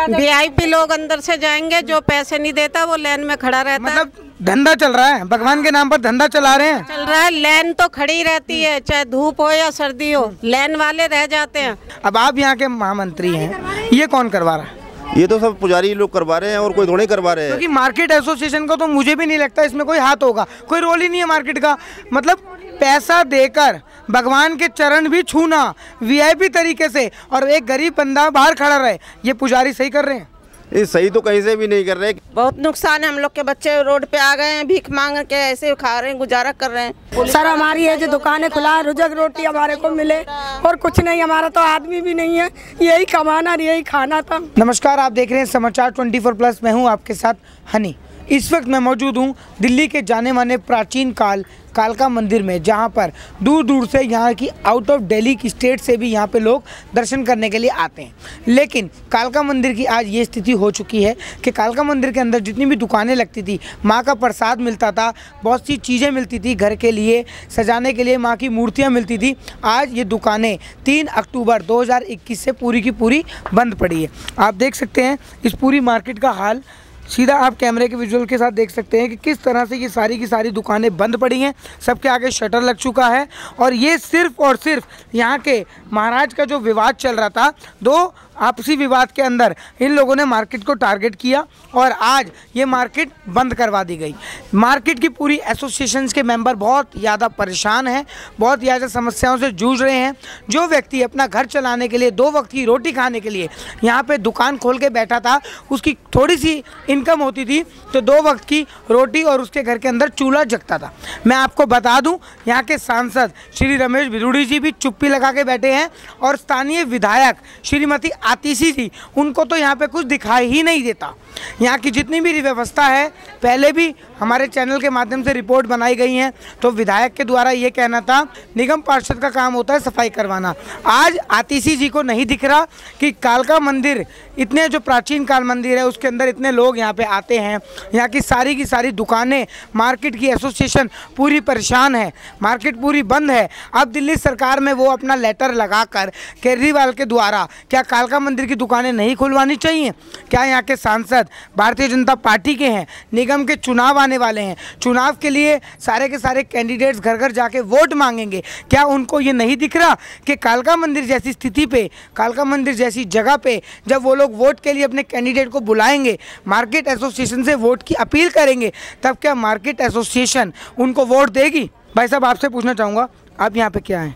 VIP लोग अंदर से जाएंगे, जो पैसे नहीं देता वो लाइन में खड़ा रहता है। मतलब धंधा चल रहा है, भगवान के नाम पर धंधा चला रहे हैं। चल रहा है, लाइन तो खड़ी रहती है, चाहे धूप हो या सर्दी हो, लाइन वाले रह जाते हैं। अब आप यहाँ के महामंत्री हैं, ये कौन करवा रहा है? ये तो सब पुजारी लोग करवा रहे हैं और कोई थोड़े करवा रहे हैं। क्योंकि मार्केट एसोसिएशन का तो मुझे भी नहीं लगता इसमें कोई हाथ होगा, कोई रोल ही नहीं है मार्केट का। मतलब पैसा देकर भगवान के चरण भी छूना वीआईपी तरीके से, और एक गरीब बंदा बाहर खड़ा रहे, ये पुजारी सही कर रहे हैं? ये सही तो कहीं से भी नहीं कर रहे। बहुत नुकसान है, हम लोग के बच्चे रोड पे आ गए हैं, भीख मांग के ऐसे खा रहे हैं, गुजारा कर रहे हैं। सर हमारी है जो दुकानें खुला है, रुजक रोटी हमारे को मिले और कुछ नहीं, हमारा तो आदमी भी नहीं है, यही कमाना यही खाना था। नमस्कार, आप देख रहे हैं समाचार 24+। मैं हूं आपके साथ हनी। इस वक्त मैं मौजूद हूं दिल्ली के जाने माने प्राचीन काल कालका मंदिर में, जहां पर दूर दूर से यहाँ की आउट ऑफ दिल्ली की स्टेट से भी यहाँ पे लोग दर्शन करने के लिए आते हैं। लेकिन कालका मंदिर की आज ये स्थिति हो चुकी है कि कालका मंदिर के अंदर जितनी भी दुकानें लगती थी, माँ का प्रसाद मिलता था, बहुत सी चीज़ें मिलती थी घर के लिए सजाने के लिए, माँ की मूर्तियाँ मिलती थी, आज ये दुकानें 3 अक्टूबर 2021 से पूरी की पूरी बंद पड़ी है। आप देख सकते हैं इस पूरी मार्केट का हाल, सीधा आप कैमरे के विजुअल के साथ देख सकते हैं कि किस तरह से ये सारी की सारी दुकानें बंद पड़ी हैं, सबके आगे शटर लग चुका है। और ये सिर्फ और सिर्फ यहाँ के महाराज का जो विवाद चल रहा था, दो आपसी विवाद के अंदर इन लोगों ने मार्केट को टारगेट किया और आज ये मार्केट बंद करवा दी गई। मार्केट की पूरी एसोसिएशंस के मेंबर बहुत ज़्यादा परेशान हैं, बहुत ज़्यादा समस्याओं से जूझ रहे हैं। जो व्यक्ति अपना घर चलाने के लिए, 2 वक्त की रोटी खाने के लिए यहाँ पे दुकान खोल के बैठा था, उसकी थोड़ी सी इनकम होती थी तो 2 वक्त की रोटी और उसके घर के अंदर चूल्हा जगता था। मैं आपको बता दूं, यहाँ के सांसद श्री रमेश भिरुड़ी जी भी चुप्पी लगा के बैठे हैं और स्थानीय विधायक श्रीमती आतिशी जी, उनको तो यहाँ पे कुछ दिखाई ही नहीं देता। यहाँ की जितनी भी व्यवस्था है, पहले भी हमारे चैनल के माध्यम से रिपोर्ट बनाई गई हैं, तो विधायक के द्वारा ये कहना था निगम पार्षद का काम होता है सफाई करवाना। आज आतिशी जी को नहीं दिख रहा कि कालका मंदिर, इतने जो प्राचीन काल मंदिर है उसके अंदर इतने लोग यहाँ पे आते हैं, यहाँ की सारी दुकानें, मार्केट की एसोसिएशन पूरी परेशान है, मार्केट पूरी बंद है। अब दिल्ली सरकार में वो अपना लेटर लगाकर केजरीवाल के द्वारा क्या कालका मंदिर की दुकानें नहीं खुलवानी चाहिए? क्या यहाँ के सांसद भारतीय जनता पार्टी के हैं, निगम के चुनाव आने वाले हैं, चुनाव के लिए सारे के सारे कैंडिडेट्स घर घर जाके वोट मांगेंगे, क्या उनको ये नहीं दिख रहा कि कालका मंदिर जैसी स्थिति पे, कालका मंदिर जैसी जगह पे जब वो लोग वोट के लिए अपने कैंडिडेट को बुलाएंगे, मार्केट एसोसिएशन से वोट की अपील करेंगे, तब क्या मार्केट एसोसिएशन उनको वोट देगी? भाई साहब, आपसे पूछना चाहूँगा, आप यहाँ पे क्या हैं?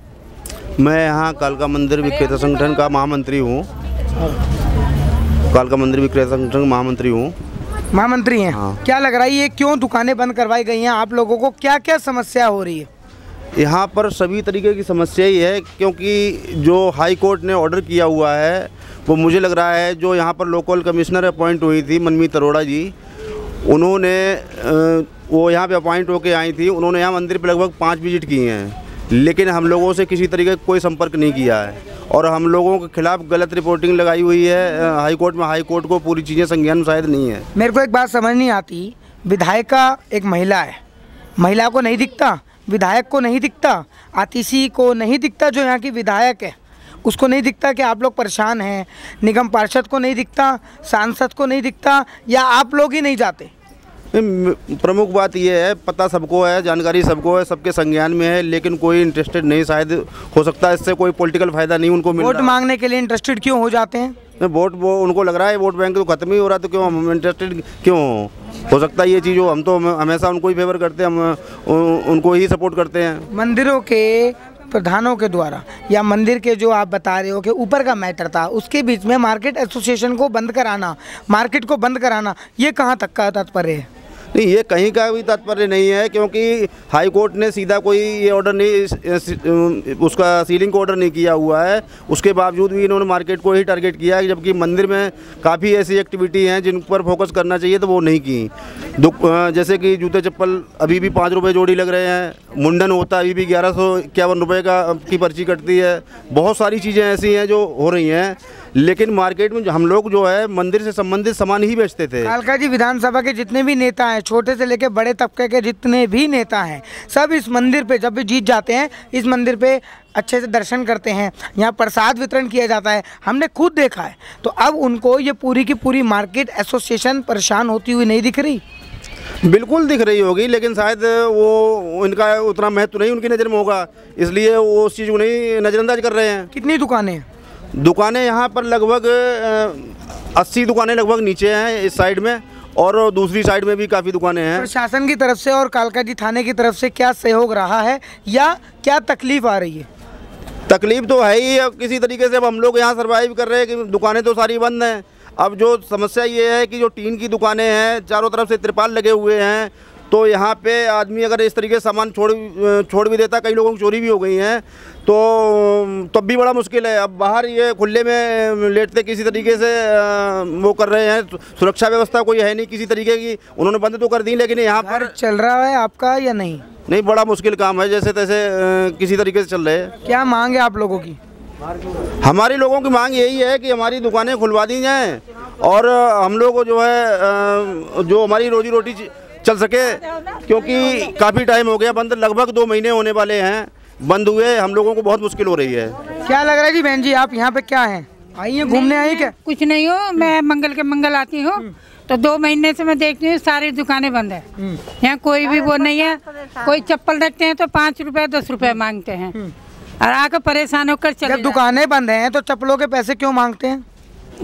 मैं यहाँ कालका मंदिर विक्रेता संगठन का महामंत्री हूँ। कालका मंदिर विक्रेता संगठन का महामंत्री हूँ। महामंत्री हैं? हाँ। क्या लग रहा है ये क्यों दुकानें बंद करवाई गई हैं? आप लोगों को क्या क्या समस्या हो रही है? यहाँ पर सभी तरीके की समस्या ही है, क्योंकि जो हाई कोर्ट ने ऑर्डर किया हुआ है वो मुझे लग रहा है, जो यहाँ पर लोकल कमिश्नर अपॉइंट हुई थी मनमीत अरोड़ा जी, उन्होंने वो यहाँ पे अपॉइंट होके आई थी, उन्होंने यहाँ मंदिर पे लगभग 5 विजिट किए हैं, लेकिन हम लोगों से किसी तरीके का कोई संपर्क नहीं किया है और हम लोगों के खिलाफ गलत रिपोर्टिंग लगाई हुई है हाई कोर्ट में। हाई कोर्ट को पूरी चीज़ें संज्ञान में शायद नहीं है। मेरे को एक बात समझ नहीं आती, विधायिका एक महिला है, महिला को नहीं दिखता, विधायक को नहीं दिखता, आतिशी को नहीं दिखता, जो यहाँ की विधायक है उसको नहीं दिखता कि आप लोग परेशान हैं, निगम पार्षद को नहीं दिखता, सांसद को नहीं दिखता, या आप लोग ही नहीं जाते? प्रमुख बात यह है, पता सबको है, जानकारी सबको है, सबके संज्ञान में है, लेकिन कोई इंटरेस्टेड नहीं। शायद हो सकता है इससे कोई पॉलिटिकल फायदा नहीं उनको मिल रहा। वोट मांगने के लिए इंटरेस्टेड क्यों हो जाते हैं? वोट वो उनको लग रहा है वोट बैंक तो खत्म ही हो रहा, तो क्यों हम इंटरेस्टेड क्यों हो सकता है ये चीज़ हो? हम तो हमेशा उनको ही फेवर करते हैं, हम उनको ही सपोर्ट करते हैं। मंदिरों के प्रधानों के द्वारा या मंदिर के जो आप बता रहे हो कि ऊपर का मैटर था, उसके बीच में मार्केट एसोसिएशन को बंद कराना, मार्केट को बंद कराना, ये कहाँ तक का तात्पर्य है? नहीं, ये कहीं का भी तात्पर्य नहीं है, क्योंकि हाई कोर्ट ने सीधा कोई ये ऑर्डर नहीं, उसका सीलिंग का ऑर्डर नहीं किया हुआ है, उसके बावजूद भी इन्होंने मार्केट को ही टारगेट किया है, जबकि मंदिर में काफ़ी ऐसी एक्टिविटी हैं जिन पर फोकस करना चाहिए तो वो नहीं की। जैसे कि जूते चप्पल अभी भी 5 रुपये जोड़ी लग रहे हैं, मुंडन होता है अभी भी 1151 रुपये की पर्ची कटती है, बहुत सारी चीज़ें ऐसी हैं जो हो रही हैं लेकिन मार्केट में हम लोग जो है मंदिर से संबंधित सामान ही बेचते थे। कालका जी विधानसभा के जितने भी नेता हैं, छोटे से लेकर बड़े तबके के जितने भी नेता हैं, सब इस मंदिर पे जब भी जीत जाते हैं इस मंदिर पे अच्छे से दर्शन करते हैं, यहाँ प्रसाद वितरण किया जाता है, हमने खुद देखा है। तो अब उनको ये पूरी की पूरी मार्केट एसोसिएशन परेशान होती हुई नहीं दिख रही? बिल्कुल दिख रही होगी, लेकिन शायद वो इनका उतना महत्व नहीं उनकी नज़र में होगा, इसलिए वो उस चीज़ को नहीं नज़रअंदाज कर रहे हैं। कितनी दुकानें हैं? दुकानें यहाँ पर लगभग 80 दुकानें लगभग नीचे हैं इस साइड में, और दूसरी साइड में भी काफ़ी दुकानें हैं। प्रशासन की तरफ से और कालका जी थाने की तरफ से क्या सहयोग रहा है या क्या तकलीफ आ रही है? तकलीफ तो है ही, अब किसी तरीके से अब हम लोग यहाँ सर्वाइव कर रहे हैं कि दुकानें तो सारी बंद हैं। अब जो समस्या ये है कि जो टीन की दुकानें हैं, चारों तरफ से त्रिपाल लगे हुए हैं, तो यहाँ पे आदमी अगर इस तरीके से सामान छोड़ भी देता, कई लोगों की चोरी भी हो गई हैं, तो तब भी बड़ा मुश्किल है। अब बाहर ये खुले में लेटते किसी तरीके से वो कर रहे हैं, सुरक्षा व्यवस्था कोई है नहीं किसी तरीके की, उन्होंने बंद तो कर दी, लेकिन यहाँ पर चल रहा है आपका या नहीं? नहीं, बड़ा मुश्किल काम है, जैसे तैसे किसी तरीके से चल रहे हैं। क्या मांग है आप लोगों की? हमारी लोगों की मांग यही है कि हमारी दुकानें खुलवा दी जाएँ और हम लोग को जो है जो हमारी रोजी रोटी चल सके, क्योंकि काफ़ी टाइम हो गया बंद, लगभग 2 महीने होने वाले हैं बंद हुए, हम लोगों को बहुत मुश्किल हो रही है। क्या लग रहा है जी बहन जी, आप यहाँ पे क्या हैं, आई हैं घूमने आई क्या? कुछ नहीं हो, मैं मंगल के मंगल आती हूँ, तो 2 महीने से मैं देखती हूँ सारी दुकानें बंद है। यहाँ कोई भी वो नहीं है, कोई चप्पल रखते हैं तो 5 रुपए 10 रुपए मांगते हैं और आकर परेशान होकर चले। जब दुकानें बंद हैं तो चप्पलों के पैसे क्यों मांगते हैं?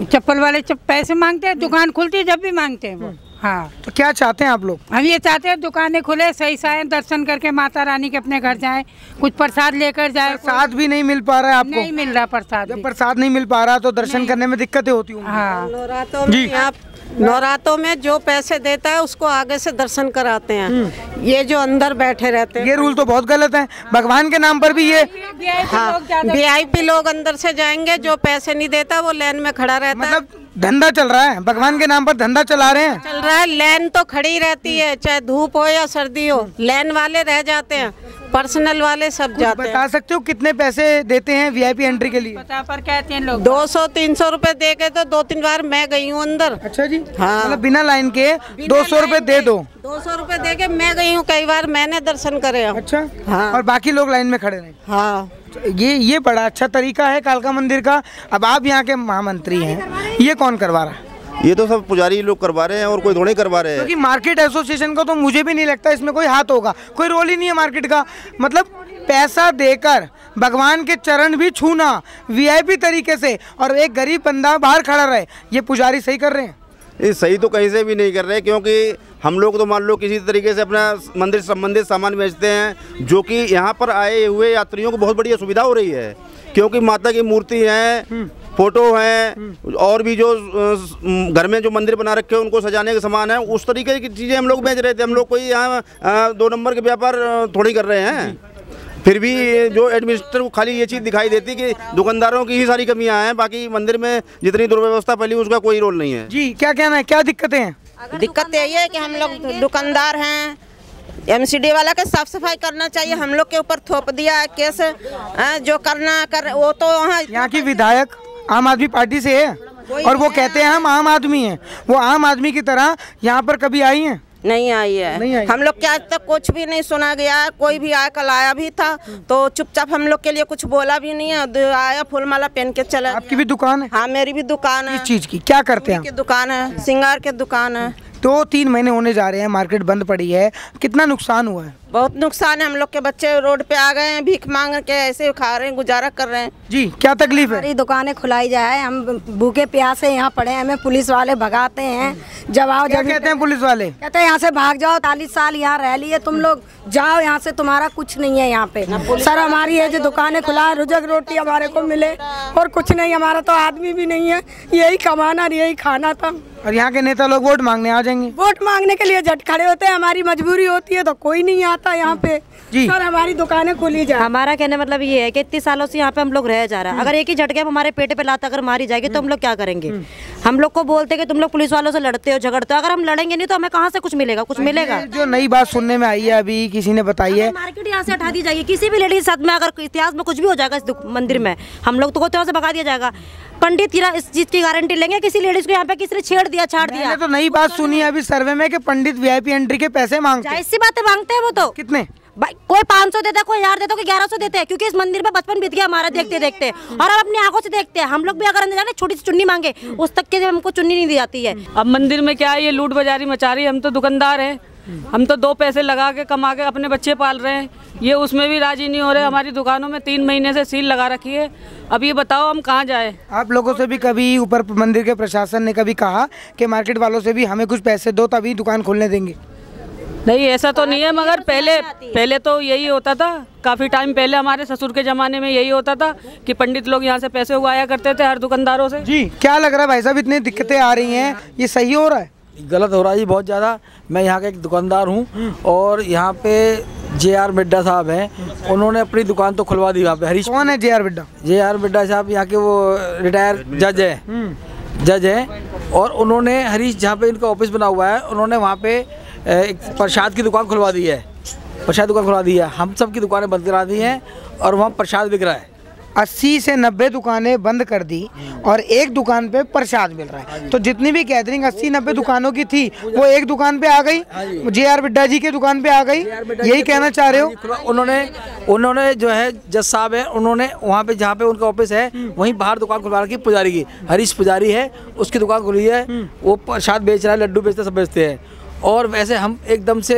चप्पल वाले पैसे मांगते हैं, दुकान खुलती है जब भी मांगते हैं वो। हाँ, तो क्या चाहते हैं आप लोग? हम ये चाहते हैं दुकानें खुले, सही से आए, दर्शन करके माता रानी के अपने घर जाएं, कुछ प्रसाद लेकर जाए। प्रसाद भी नहीं मिल पा रहा है आपको? नहीं मिल रहा प्रसाद। जब प्रसाद नहीं मिल पा रहा तो दर्शन करने में दिक्कतें होती होंगी। हाँ, नवरात्रों में जो पैसे देता है उसको आगे से दर्शन कराते हैं, ये जो अंदर बैठे रहते हैं। ये रूल तो बहुत गलत है, भगवान के नाम पर भी ये। हाँ, VIP लोग अंदर से जाएंगे, जो पैसे नहीं देता वो लाइन में खड़ा रहता है। मतलब धंधा चल रहा है, भगवान के नाम पर धंधा चला रहे हैं। चल रहा है, लाइन तो खड़ी रहती है, चाहे धूप हो या सर्दी हो, लाइन वाले रह जाते हैं, पर्सनल वाले सब जाते हैं। बता सकते हो कितने पैसे देते हैं VIP एंट्री के लिए? पता पर कहते हैं लोग 200-300 रुपए दे के, तो 2-3 बार मैं गई हूँ अंदर। अच्छा जी, हाँ, मतलब बिना लाइन के 200 रुपए दे दो। 200 रुपए दे के मैं गई हूँ, कई बार मैंने दर्शन करे। अच्छा, हाँ, और बाकी लोग लाइन में खड़े रहे। हाँ, ये बड़ा अच्छा तरीका है कालका मंदिर का। अब आप यहाँ के महामंत्री हैं, ये कौन करवा रहा है? ये तो सब पुजारी लोग करवा रहे हैं और कोई थोड़े करवा रहे हैं। क्योंकि मार्केट एसोसिएशन का तो मुझे भी नहीं लगता इसमें कोई हाथ होगा, कोई रोल ही नहीं है मार्केट का। मतलब पैसा देकर भगवान के चरण भी छूना VIP तरीके से, और एक गरीब बंदा बाहर खड़ा रहे, ये पुजारी सही कर रहे हैं? ये सही तो कहीं से भी नहीं कर रहे, क्योंकि हम लोग तो मान लो किसी तरीके से अपना मंदिर से संबंधित सामान बेचते हैं, जो कि यहाँ पर आए हुए यात्रियों को बहुत बढ़िया सुविधा हो रही है, क्योंकि माता की मूर्ति है, फोटो हैं, और भी जो घर में जो मंदिर बना रखे हैं उनको सजाने का सामान है, उस तरीके की चीज़ें हम लोग बेच रहे थे। हम लोग कोई यहाँ 2 नंबर के व्यापार थोड़ी कर रहे हैं। फिर भी जो एडमिनिस्ट्रेटर को खाली ये चीज़ दिखाई देती कि दुकानदारों की ही सारी कमियां हैं, बाकी मंदिर में जितनी दुर्व्यवस्था फैली उसका कोई रोल नहीं है। जी, क्या कहना है, क्या दिक्कतें हैं? दिक्कत यही है कि हम लोग दुकानदार हैं, MCD वाला के साफ सफाई करना चाहिए, हम लोग के ऊपर थोप दिया है केस, जो करना कर वो तो वहाँ। यहाँ की विधायक आम आदमी पार्टी से है और वो कहते हैं हम आम आदमी हैं, वो आम आदमी की तरह यहाँ पर कभी आई हैं? नहीं आई है, नहीं आई। हम लोग के आज तक कुछ भी नहीं सुना गया है, कोई भी आया, कल आया भी था तो चुपचाप हम लोग के लिए कुछ बोला भी नहीं है, आया फूल माला पहन के चला। आपकी भी दुकान है? हाँ, मेरी भी दुकान है। किस चीज की, क्या करते हैं? दुकान है, श्रृंगार की दुकान है। 2-3 महीने होने जा रहे हैं, मार्केट बंद पड़ी है, कितना नुकसान हुआ है? बहुत नुकसान है, हम लोग के बच्चे रोड पे आ गए हैं, भीख मांग के ऐसे खा रहे हैं, गुजारा कर रहे हैं। जी, क्या तकलीफ है? हमारी दुकानें खुलाई जाए, हम भूखे प्यासे यहाँ पड़े हैं, हमें पुलिस वाले भगाते हैं। जब आओ क्या कहते हैं पुलिस वाले? कहते हैं यहाँ से भाग जाओ, 40 साल यहाँ रह लिए तुम लोग, जाओ यहाँ से, तुम्हारा कुछ नहीं है यहाँ पे। सर, हमारी ये जो दुकानें खुला है, रुजक रोटी हमारे को मिले और कुछ नहीं, हमारा तो आदमी भी नहीं है, यही कमाना यही खाना था। और यहाँ के नेता लोग वोट मांगने आ जाएंगे? वोट मांगने के लिए झट खड़े होते हैं, हमारी मजबूरी होती है तो कोई नहीं आता यहाँ पे। जी सर, हमारी दुकानें खुली जाए। हमारा कहने मतलब ये है कि इतने सालों से यहाँ पे हम लोग रह जा रहा है, अगर एक ही झटके में हमारे पेट पे लात अगर मारी जाएगी तो हम लोग क्या करेंगे? हम लोग को बोलते कि तुम लोग पुलिस वालों से लड़ते हो, झगड़ते हो, अगर हम लड़ेंगे नहीं तो हमें कहाँ से कुछ मिलेगा? कुछ मिलेगा? जो नई बात सुनने में आई है, अभी किसी ने बताई है, मार्केट यहाँ से हटा दी जाएगी, किसी भी लेडीज साथ में अगर इतिहास में कुछ भी हो जाएगा इस मंदिर में, हम लोग तो यहाँ से भगा दिया जाएगा। पंडित इस चीज की गारंटी लेंगे? किसी लेडीज को यहाँ पे किसी ने छेड़ दिया, छाड़ दिया? मैंने तो नई बात सुनी है अभी सर्वे में कि पंडित वीआईपी एंट्री के पैसे मांगते हैं। जाहिर सी बात है, मांगते हैं वो तो। कितने? कोई 500 देता है, कोई 1000 देता है, कोई 1100 देते हैं, क्योंकि इस मंदिर में बचपन बीत गया हमारा देखते देखते, और हम अपनी आंखों से देखते हैं। हम लोग भी अगर अंदर जाने छोटी सी चुन्नी मांगे, उस तक के हमको चुन्नी नहीं दी जाती है। अब मंदिर में क्या है, ये लूट बाजारी मचा रही है। हम तो दुकानदार हैं, हम तो 2 पैसे लगा के कमा के अपने बच्चे पाल रहे हैं, ये उसमें भी राजी नहीं हो रहे। हमारी दुकानों में 3 महीने से सील लगा रखी है। अब ये बताओ हम कहाँ जाए? आप लोगों से भी कभी ऊपर मंदिर के प्रशासन ने कभी कहा कि मार्केट वालों से भी हमें कुछ पैसे दो तभी दुकान खोलने देंगे? नहीं, ऐसा तो नहीं है, मगर पहले तो यही होता था। काफ़ी टाइम पहले हमारे ससुर के ज़माने में यही होता था कि पंडित लोग यहाँ से पैसे उगाया करते थे हर दुकानदारों से। जी, क्या लग रहा है भाई साहब, इतनी दिक्कतें आ रही हैं, ये सही हो रहा है? गलत हो रहा है जी, बहुत ज़्यादा। मैं यहाँ का एक दुकानदार हूँ और यहाँ पे JR मिड्डा साहब हैं, उन्होंने अपनी दुकान तो खुलवा दी वहाँ पे। हरीश कौन है JR मिड्डा? JR मिड्डा साहब यहाँ के वो रिटायर जज हैं और उन्होंने हरीश जहाँ पे इनका ऑफिस बना हुआ है, उन्होंने वहाँ पे एक प्रसाद की दुकान खुलवा दी है। प्रसाद दुकान खुलवा दी है, हम सब की दुकानें बंद करा दी हैं और वहाँ प्रसाद बिक रहा है। 80 से 90 दुकानें बंद कर दी और एक दुकान पे प्रसाद मिल रहा है। तो जितनी भी गैदरिंग 80-90 दुकानों की थी वो एक दुकान पे आ गई, JR मिड्डा जी के दुकान पे आ गई, यही कहना चाह रहे हो? उन्होंने जो है जज साहब है, उन्होंने वहाँ पे जहाँ पे उनका ऑफिस है वहीं बाहर दुकान खुलवा रखी पुजारी की। हरीश पुजारी है, उसकी दुकान खुली है, वो प्रसाद बेच रहा है, लड्डू बेचते सब बेचते हैं। और वैसे हम एकदम से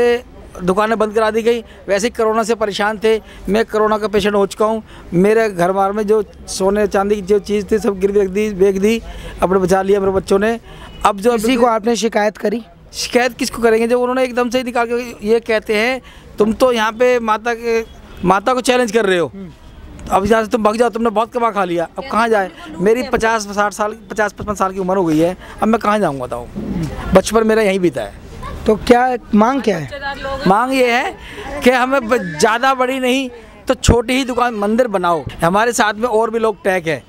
दुकानें बंद करा दी गई। वैसे ही कोरोना से परेशान थे, मैं कोरोना का पेशेंट हो चुका हूँ। मेरे घर बार में जो सोने चांदी की जो चीज़ थी सब गिरवी रख दी, बेच दी, अपने बचा लिया मेरे बच्चों ने। अब जो किसी को आपने शिकायत करी? शिकायत किसको करेंगे जब उन्होंने एकदम से निकाल के ये कहते हैं तुम तो यहाँ पे माता को चैलेंज कर रहे हो, अब यहाँ से तुम भाग जाओ, तुमने बहुत कमा खा लिया, अब कहाँ जाए? मेरी 50-55 साल की उम्र हो गई है, अब मैं कहाँ जाऊँगा? बताओ, बचपन मेरा यहीं बीता है। तो क्या मांग क्या है? मांग ये है कि हमें ज़्यादा बड़ी नहीं तो छोटी ही दुकान मंदिर बनाओ। हमारे साथ में और भी लोग टैग है,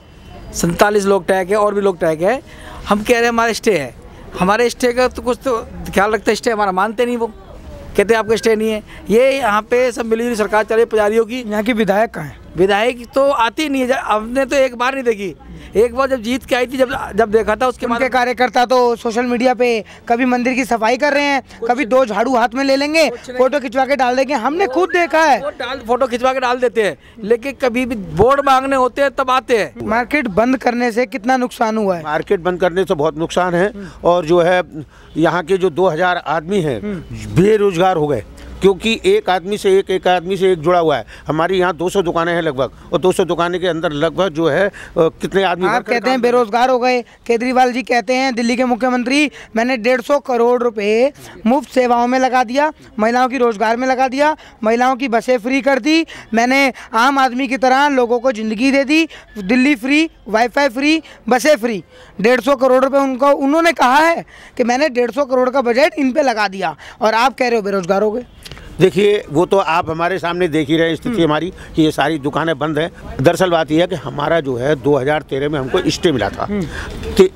47 लोग टैग है, और भी लोग टैग है। हम कह रहे हैं हमारे स्टे है, हमारे स्टे का तो कुछ तो ख्याल रखते, स्टे हमारा मानते नहीं, वो कहते आपका स्टे नहीं है। ये यहाँ पे सब मिली जुली सरकार चल रही पुजारियों की। यहाँ की विधायक कहाँ है? विधायक तो आती नहीं है, हमने तो एक बार नहीं देखी। एक बार जब जीत के आई थी, जब देखा था, उसके बाद कार्यकर्ता तो सोशल मीडिया पे कभी मंदिर की सफाई कर रहे हैं, कभी 2 झाड़ू हाथ में ले लेंगे, फोटो खिंचवा के डाल देंगे। हमने खुद देखा है, फोटो खिंचवा के डाल देते हैं, लेकिन कभी भी वोट मांगने होते हैं तब आते हैं। मार्केट बंद करने से कितना नुकसान हुआ है? मार्केट बंद करने से बहुत नुकसान है, और जो है यहाँ के जो 2000 आदमी हैं बेरोजगार हो गए, क्योंकि एक आदमी से एक जुड़ा हुआ है। हमारी यहाँ 200 दुकानें हैं लगभग, और 200 दुकानें के अंदर लगभग जो है कितने आदमी आप कहते हैं बेरोजगार हो गए। केजरीवाल जी कहते हैं, दिल्ली के मुख्यमंत्री, मैंने 150 करोड़ रुपए मुफ्त सेवाओं में लगा दिया, महिलाओं की रोजगार में लगा दिया, महिलाओं की बसें फ्री कर दी, मैंने आम आदमी की तरह लोगों को ज़िंदगी दे दी, दिल्ली फ्री, वाईफाई फ्री, बसें फ्री। 150 करोड़ रुपये उन्होंने कहा है कि मैंने 150 करोड़ का बजट इन पर लगा दिया, और आप कह रहे हो बेरोजगार हो गए। देखिए, वो तो आप हमारे सामने देख ही रहे स्थिति हमारी कि ये सारी दुकानें बंद हैं। दरअसल बात यह है कि हमारा जो है 2013 में हमको स्टे मिला था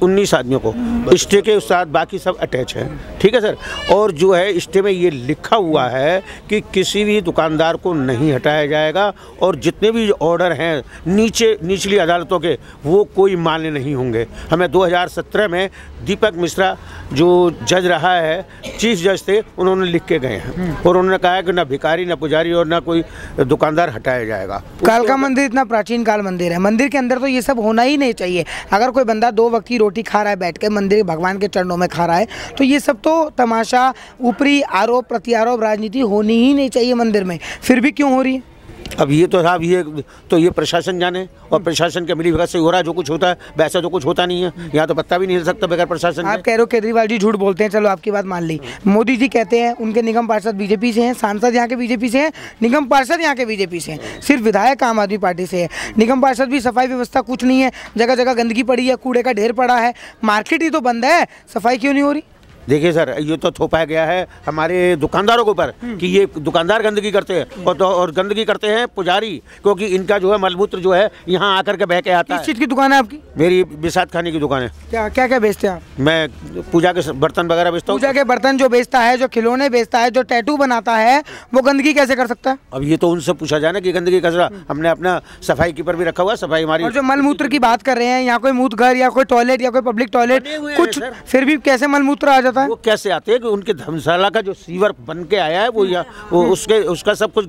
19 आदमियों को। स्टे के साथ बाकी सब अटैच हैं, ठीक है सर। और जो है स्टे में ये लिखा हुआ है कि किसी भी दुकानदार को नहीं हटाया जाएगा, और जितने भी ऑर्डर हैं निचली अदालतों के वो कोई मान्य नहीं होंगे। हमें 2017 में दीपक मिश्रा जो जज रहा है, चीफ जज थे, उन्होंने लिख के गए हैं, और उन्होंने कहा है कि ना भिखारी, ना पुजारी और ना कोई दुकानदार हटाया जाएगा। कालका मंदिर इतना प्राचीन काल मंदिर है, मंदिर के अंदर तो ये सब होना ही नहीं चाहिए। अगर कोई बंदा 2 वक्त की रोटी खा रहा है बैठ के, मंदिर भगवान के चरणों में खा रहा है, तो ये सब तो तमाशा, ऊपरी आरोप प्रत्यारोप राजनीति होनी ही नहीं चाहिए मंदिर में। फिर भी क्यों हो रही है? अब ये तो साहब ये प्रशासन जाने, और प्रशासन के मिली भगत से हो रहा है जो कुछ होता है। वैसा तो कुछ होता नहीं है, यहाँ तो पत्ता भी नहीं हिल सकता बगैर प्रशासन। आप कह रहे हो केजरीवाल जी झूठ बोलते हैं, चलो आपकी बात मान ली। मोदी जी कहते हैं उनके निगम पार्षद बीजेपी से हैं, सांसद यहाँ के बीजेपी से हैं, निगम पार्षद यहाँ के बीजेपी से हैं, सिर्फ विधायक आम आदमी पार्टी से है। निगम पार्षद भी सफाई व्यवस्था कुछ नहीं है, जगह जगह गंदगी पड़ी है, कूड़े का ढेर पड़ा है, मार्केट ही तो बंद है, सफाई क्यों नहीं हो रही? देखिए सर, ये तो थोपा गया है हमारे दुकानदारों के ऊपर कि ये दुकानदार गंदगी करते हैं और गंदगी करते हैं पुजारी, क्योंकि इनका जो है मलमूत्र जो है यहाँ आकर के बह के आता है। किस चीज़ की दुकान है आपकी? मेरी बिसात खाने की दुकान है। क्या क्या क्या बेचते हैं आप? मैं पूजा के बर्तन वगैरह बेचता हूँ। पूजा के बर्तन जो बेचता है, जो खिलौने बेचता है, जो टैटू बनाता है, वो गंदगी कैसे कर सकता है? अब ये तो उनसे पूछा जाए ना कि गंदगी कचरा। हमने अपना सफाई कीपर भी रखा हुआ, सफाई हमारी। और जो मलमूत्र की बात कर रहे हैं, यहाँ कोई मूत्र घर या कोई टॉयलेट या कोई पब्लिक टॉयलेट कुछ, फिर भी कैसे मलमूत्र आ जाता है? वो कैसे आते हैं कि उनके धर्मशाला का जो सीवर बन के आया है वो उसका सब कुछ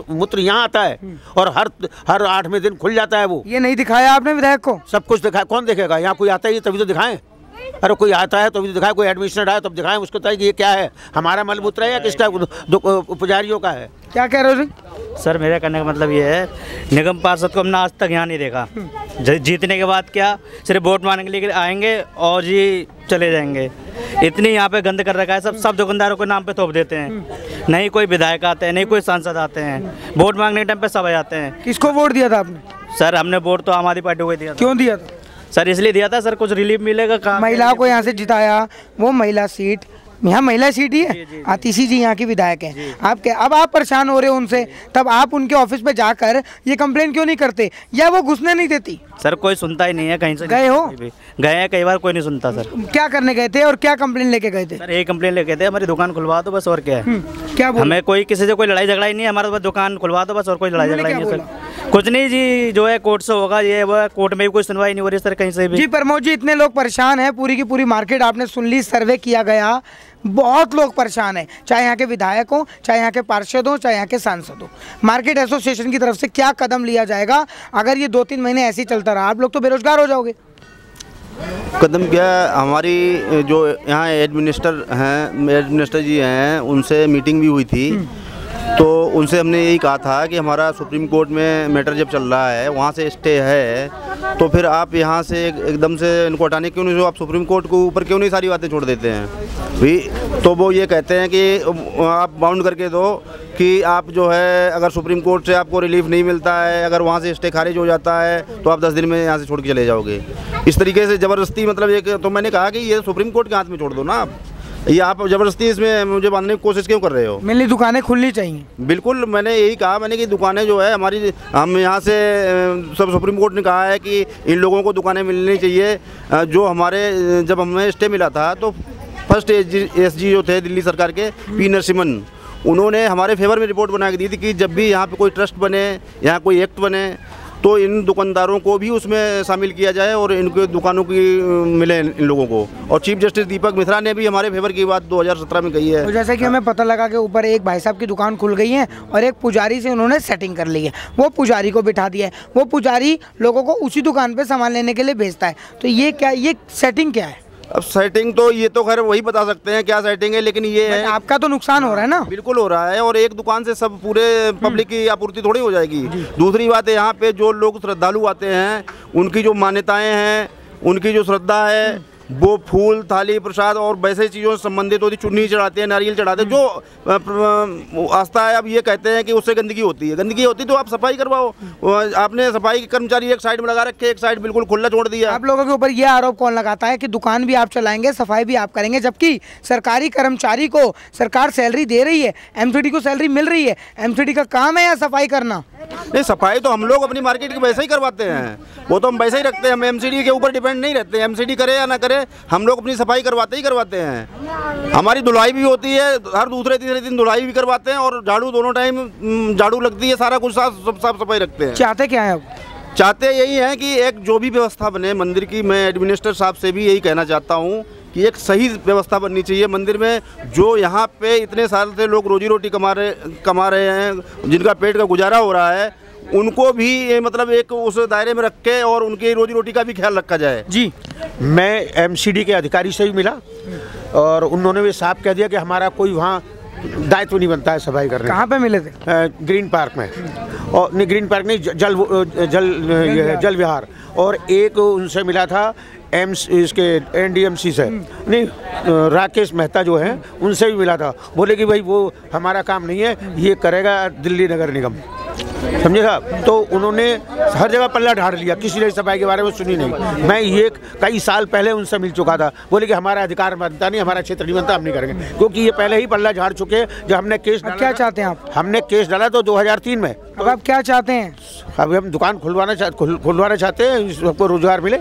मूत्र यहाँ आता है और हर 8वें दिन खुल जाता है। वो ये नहीं दिखाया आपने विधायक को? सब कुछ दिखाया। कौन देखेगा? यहाँ कोई आता है तभी तो दिखाएं। अरे कोई आता है तो भी दिखाए, कोई एडमिशनर आया तब दिखाएं उसको, कि ये क्या है, हमारा मलमूत्र है या किसका, पुजारियों का है। क्या कह रहे हो सर? मेरे कहने का मतलब ये है, निगम पार्षद को हमने आज तक यहाँ नहीं देखा। जीतने के बाद क्या सिर्फ वोट मांगने के लिए आएंगे और जी चले जाएंगे। इतनी यहाँ पे गंद कर रखा है, सब दुकानदारों के नाम पे थोप देते हैं। नहीं कोई विधायक आते हैं, नहीं कोई सांसद आते हैं, वोट मांगने के टाइम पे सब आ जाते हैं। किसको वोट दिया था आपने? सर हमने वोट तो आम आदमी पार्टी को दिया था। क्यों दिया था सर? इसलिए दिया था सर, कुछ रिलीफ मिलेगा। महिला को यहाँ से जिताया, वो महिला सीट, यहाँ महिला सीट ही है। आतिशी जी यहाँ की विधायक हैं। अब आप परेशान हो रहे हो उनसे, तब आप उनके ऑफिस पे जाकर ये कंप्लेन क्यों नहीं करते, या वो घुसने नहीं देती? सर कोई सुनता ही नहीं है। कहीं से गए हो? गए हैं कई बार, कोई नहीं सुनता सर। क्या करने गए थे और क्या कंप्लेन लेके गए थे? सर यही कंप्लेन लेके गए, हमारी दुकान खुलवा दो बस, और क्या है। क्या बोला? हमें कोई किसी से कोई लड़ाई झगड़ा ही नहीं है, हमारा बस दुकान खुलवा दो बस, और कोई लड़ाई झगड़ा ही नहीं है सर। कुछ नहीं जी, जो है कोर्ट से होगा, ये वो कोर्ट में भी कोई सुनवाई नहीं हो रही सर कहीं से भी। जी प्रमोद जी, इतने लोग परेशान हैं, पूरी की पूरी मार्केट आपने सुन ली, सर्वे किया गया, बहुत लोग परेशान हैं, चाहे यहाँ के विधायक हो, चाहे यहाँ के पार्षद हो, चाहे यहाँ के सांसद हो। मार्केट एसोसिएशन की तरफ से क्या कदम लिया जाएगा अगर ये 2-3 महीने ऐसे ही चलता रहा? आप लोग तो बेरोजगार हो जाओगे। कदम क्या, हमारी जो यहाँ एडमिनिस्टर जी हैं, उनसे मीटिंग भी हुई थी, तो उनसे हमने यही कहा था कि हमारा सुप्रीम कोर्ट में मैटर जब चल रहा है, वहाँ से स्टे है, तो फिर आप यहाँ से एकदम से इनको हटाने क्यों नहीं, जो आप सुप्रीम कोर्ट के ऊपर क्यों नहीं सारी बातें छोड़ देते हैं भी? तो वो ये कहते हैं कि आप बाउंड करके दो कि आप जो है, अगर सुप्रीम कोर्ट से आपको रिलीफ नहीं मिलता है, अगर वहाँ से स्टे खारिज हो जाता है, तो आप 10 दिन में यहाँ से छोड़ के चले जाओगे। इस तरीके से ज़बरदस्ती, मतलब एक तो मैंने कहा कि ये सुप्रीम कोर्ट के हाथ में छोड़ दो ना आप, ये आप ज़बरदस्ती इसमें मुझे बांधने की कोशिश क्यों कर रहे हो? मेरी दुकानें खुलनी चाहिए। बिल्कुल, मैंने यही कहा, मैंने कि दुकानें जो है हमारी, हम यहाँ से सब सुप्रीम कोर्ट ने कहा है कि इन लोगों को दुकानें मिलनी चाहिए। जो हमारे, जब हमें स्टे मिला था तो फर्स्ट एसजी जो थे दिल्ली सरकार के, पी नरसिम्हन, उन्होंने हमारे फेवर में रिपोर्ट बना के दी थी कि जब भी यहाँ पे कोई ट्रस्ट बने, यहाँ कोई एक्ट बने, तो इन दुकानदारों को भी उसमें शामिल किया जाए और इनके दुकानों की मिले इन लोगों को। और चीफ जस्टिस दीपक मिश्रा ने भी हमारे फेवर की बात 2017 में कही है। तो जैसे कि हमें पता लगा कि ऊपर एक भाई साहब की दुकान खुल गई है और एक पुजारी से उन्होंने सेटिंग कर ली है, वो पुजारी को बिठा दिया है, वो पुजारी लोगों को उसी दुकान पर सामान लेने के लिए भेजता है। तो ये क्या, ये सेटिंग क्या है? अब सेटिंग तो ये तो खैर वही बता सकते हैं क्या सेटिंग है, लेकिन ये है आपका तो नुकसान हो रहा है ना। बिल्कुल हो रहा है, और एक दुकान से सब पूरे पब्लिक की आपूर्ति थोड़ी हो जाएगी। दूसरी बात है, यहाँ पे जो लोग श्रद्धालु आते हैं, उनकी जो मान्यताएं हैं, उनकी जो श्रद्धा है, वो फूल, थाली, प्रसाद और वैसे चीज़ों से संबंधित होती, चुन्नी चढ़ाते हैं, नारियल चढ़ाते हैं, जो आस्था है। अब ये कहते हैं कि उससे गंदगी होती है, गंदगी होती तो आप सफाई करवाओ। आपने सफाई के कर्मचारी एक साइड में लगा रखे, एक साइड बिल्कुल खुला छोड़ दिया। आप लोगों के ऊपर ये आरोप कौन लगाता है कि दुकान भी आप चलाएंगे, सफाई भी आप करेंगे, जबकि सरकारी कर्मचारी को सरकार सैलरी दे रही है, एमसीडी को सैलरी मिल रही है, एमसीडी का काम है या सफाई करना? नहीं, सफाई तो हम लोग अपनी मार्केट की वैसे ही करवाते हैं, वो तो हम वैसे ही रखते हैं, हम एमसीडी के ऊपर डिपेंड नहीं रहते। एमसीडी करे या ना करे, हम लोग अपनी सफाई करवाते ही करवाते हैं। हमारी धुलाई भी होती है, हर दूसरे तीसरे दिन धुलाई भी करवाते हैं, और झाड़ू दोनों टाइम झाड़ू लगती है, सारा कुछ साफ सफाई रखते हैं। चाहते क्या है? चाहते यही है कि एक जो भी व्यवस्था बने मंदिर की, मैं एडमिनिस्ट्रेटर साहब से भी यही कहना चाहता हूँ कि एक सही व्यवस्था बननी चाहिए मंदिर में। जो यहाँ पे इतने साल से लोग रोजी रोटी कमा रहे हैं, जिनका पेट का गुजारा हो रहा है, उनको भी मतलब एक उस दायरे में रख के और उनकी रोजी रोटी का भी ख्याल रखा जाए। जी, मैं एमसीडी के अधिकारी से भी मिला और उन्होंने भी साफ कह दिया कि हमारा कोई वहाँ दायित्व नहीं बनता है सफाई करने। कहाँ पे मिले थे? ग्रीन पार्क में, और नहीं ग्रीन पार्क नहीं, जल विहार। और एक उनसे मिला था इसके एनडीएमसी से, नहीं राकेश मेहता जो हैं, उनसे भी मिला था। बोले कि भाई वो हमारा काम नहीं है, ये करेगा दिल्ली नगर निगम। समझे साहब। तो उन्होंने हर जगह पल्ला झाड़ लिया, किसी ने सफाई के बारे में सुनी नहीं। मैं ये कई साल पहले उनसे मिल चुका था, बोले कि हमारा अधिकार बनता नहीं, हमारा क्षेत्र नहीं बनता, हम नहीं करेंगे, क्योंकि ये पहले ही पल्ला झाड़ चुके हैं। जब हमने केस डाला, क्या चाहते हैं आप? हमने केस डाला तो 2003 में। अब आप क्या चाहते हैं? अब हम दुकान खुलवाना चाहते हैं, सबको रोजगार मिले।